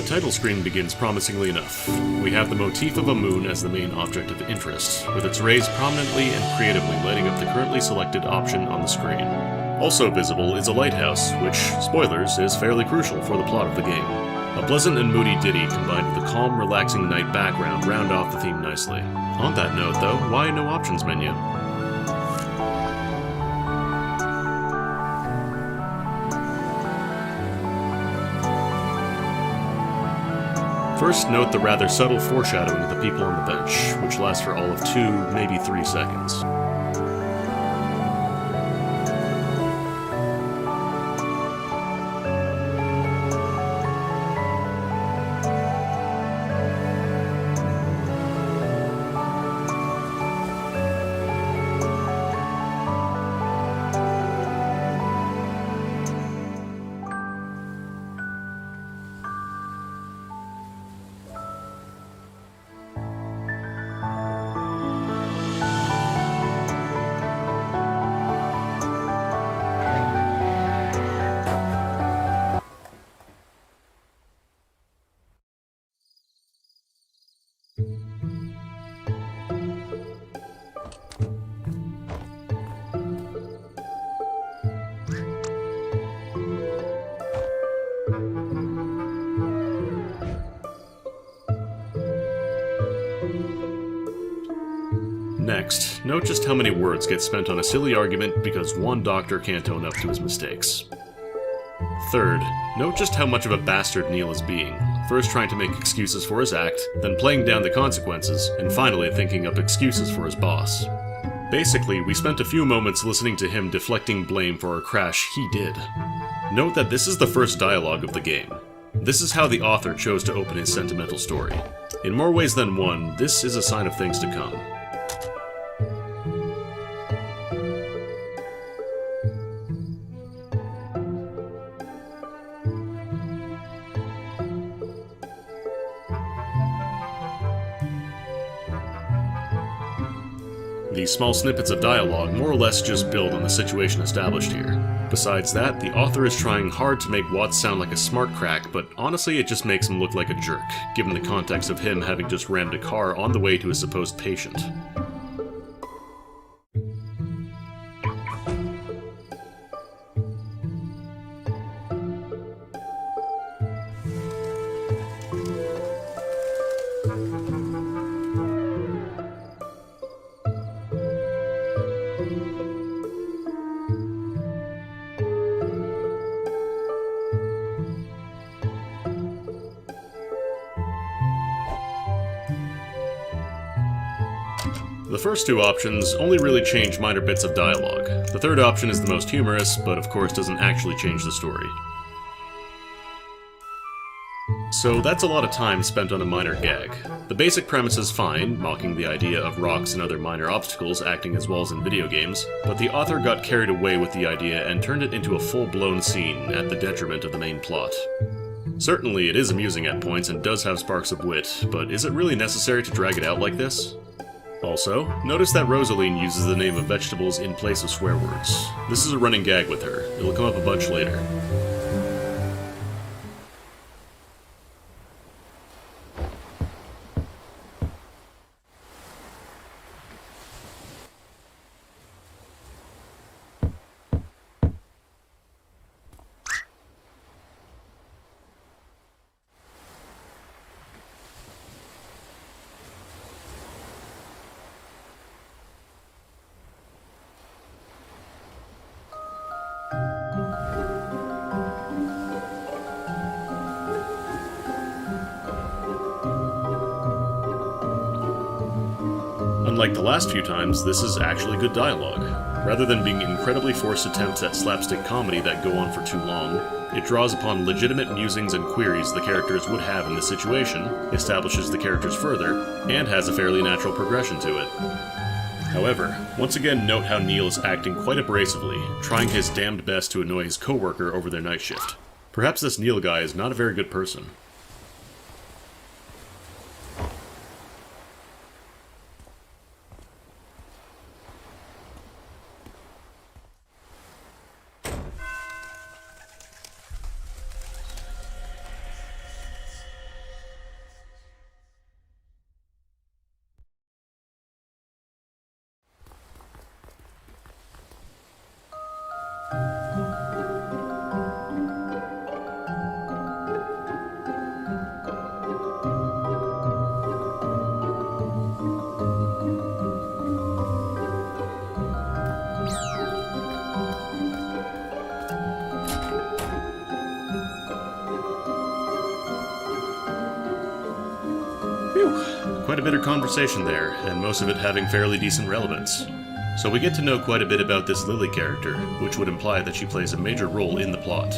title screen begins promisingly enough. We have the motif of a moon as the main object of interest, with its rays prominently and creatively lighting up the currently selected option on the screen. Also visible is a lighthouse, which, spoilers, is fairly crucial for the plot of the game. A pleasant and moody ditty combined with a calm, relaxing night background round off the theme nicely. On that note, though, why no options menu? First, note the rather subtle foreshadowing of the people on the bench, which lasts for all of 2, maybe 3 seconds. Next, note just how many words get spent on a silly argument because one doctor can't own up to his mistakes. Third, note just how much of a bastard Neil is being, first trying to make excuses for his act, then playing down the consequences, and finally thinking up excuses for his boss. Basically, we spent a few moments listening to him deflecting blame for a crash he did. Note that this is the first dialogue of the game. This is how the author chose to open his sentimental story. In more ways than one, this is a sign of things to come. These small snippets of dialogue more or less just build on the situation established here. Besides that, the author is trying hard to make Watts sound like a smart crack, but honestly it just makes him look like a jerk, given the context of him having just rammed a car on the way to a supposed patient. The first 2 options only really change minor bits of dialogue. The third option is the most humorous, but of course doesn't actually change the story. So that's a lot of time spent on a minor gag. The basic premise is fine, mocking the idea of rocks and other minor obstacles acting as walls in video games, but the author got carried away with the idea and turned it into a full-blown scene at the detriment of the main plot. Certainly it is amusing at points and does have sparks of wit, but is it really necessary to drag it out like this? Also, notice that Rosaline uses the name of vegetables in place of swear words. This is a running gag with her. It'll come up a bunch later. Unlike the last few times, this is actually good dialogue. Rather than being incredibly forced attempts at slapstick comedy that go on for too long, it draws upon legitimate musings and queries the characters would have in this situation, establishes the characters further, and has a fairly natural progression to it. However, once again note how Neil is acting quite abrasively, trying his damned best to annoy his coworker over their night shift. Perhaps this Neil guy is not a very good person. Phew, quite a bit of conversation there, and most of it having fairly decent relevance. So we get to know quite a bit about this Lily character, which would imply that she plays a major role in the plot.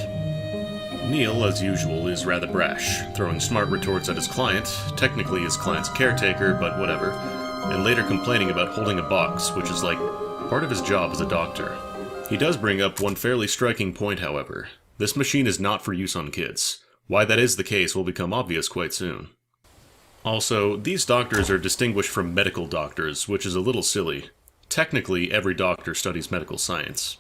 Neil, as usual, is rather brash, throwing smart retorts at his client, technically his client's caretaker, but whatever, and later complaining about holding a box, which is like part of his job as a doctor. He does bring up one fairly striking point, however. This machine is not for use on kids. Why that is the case will become obvious quite soon. Also, these doctors are distinguished from medical doctors, which is a little silly. Technically, every doctor studies medical science.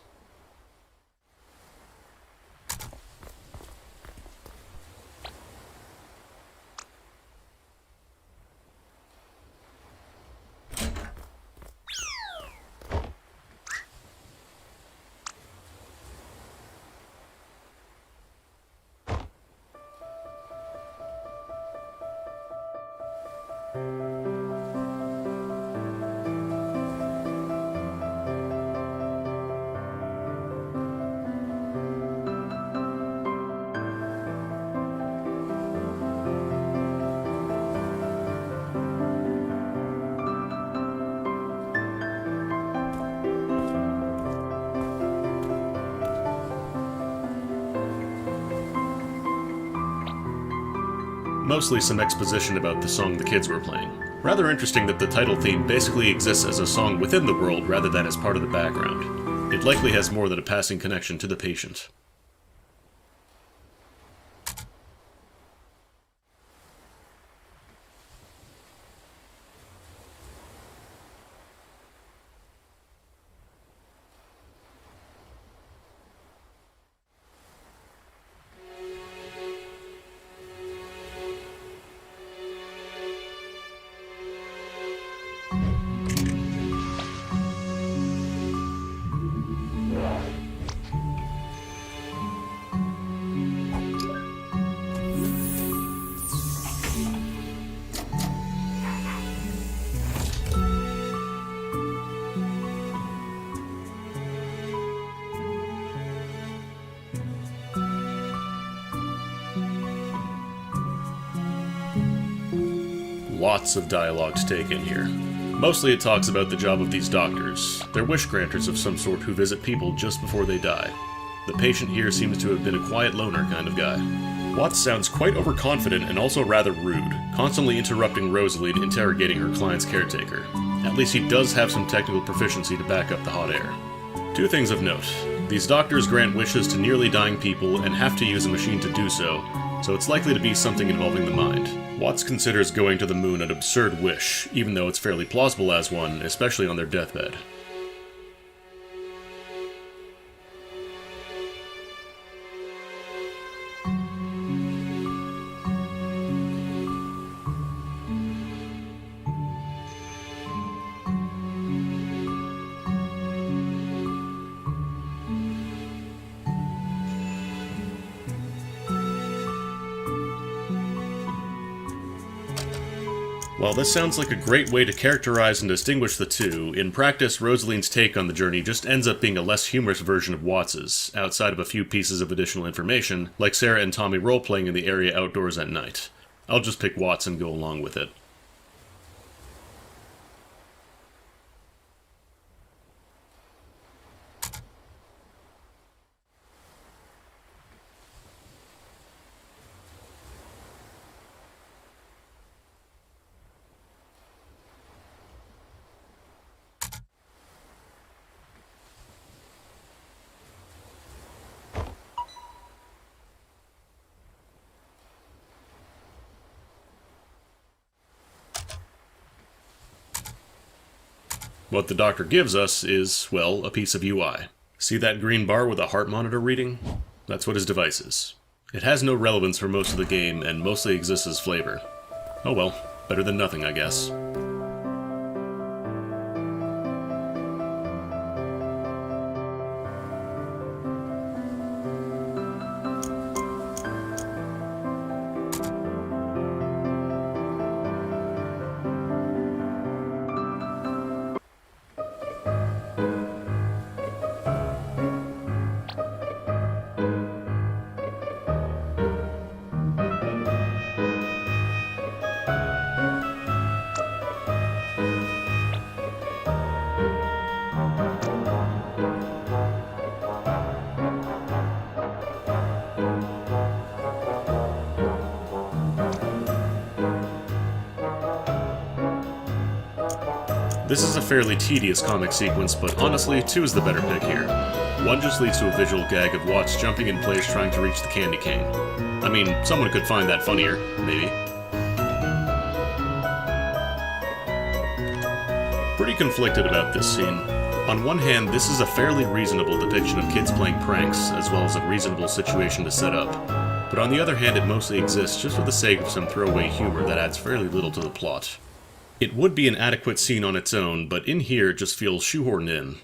Mostly some exposition about the song the kids were playing. Rather interesting that the title theme basically exists as a song within the world rather than as part of the background. It likely has more than a passing connection to the patient. Lots of dialogue to take in here. Mostly it talks about the job of these doctors. They're wish granters of some sort who visit people just before they die. The patient here seems to have been a quiet loner kind of guy. Watts sounds quite overconfident and also rather rude, constantly interrupting Rosaline interrogating her client's caretaker. At least he does have some technical proficiency to back up the hot air. Two things of note. These doctors grant wishes to nearly dying people and have to use a machine to do so it's likely to be something involving the mind. Watts considers going to the moon an absurd wish, even though it's fairly plausible as one, especially on their deathbed. While this sounds like a great way to characterize and distinguish the two, in practice, Rosaline's take on the journey just ends up being a less humorous version of Watts's, outside of a few pieces of additional information, like Sarah and Tommy role-playing in the area outdoors at night. I'll just pick Watts and go along with it. What the doctor gives us is, well, a piece of UI. See that green bar with a heart monitor reading? That's what his device is. It has no relevance for most of the game, and mostly exists as flavor. Oh well, better than nothing, I guess. This is a fairly tedious comic sequence, but honestly, 2 is the better pick here. 1 just leads to a visual gag of Watts jumping in place trying to reach the candy cane. I mean, someone could find that funnier, maybe. Pretty conflicted about this scene. On one hand, this is a fairly reasonable depiction of kids playing pranks, as well as a reasonable situation to set up. But on the other hand, it mostly exists just for the sake of some throwaway humor that adds fairly little to the plot. It would be an adequate scene on its own, but in here it just feels shoehorned in.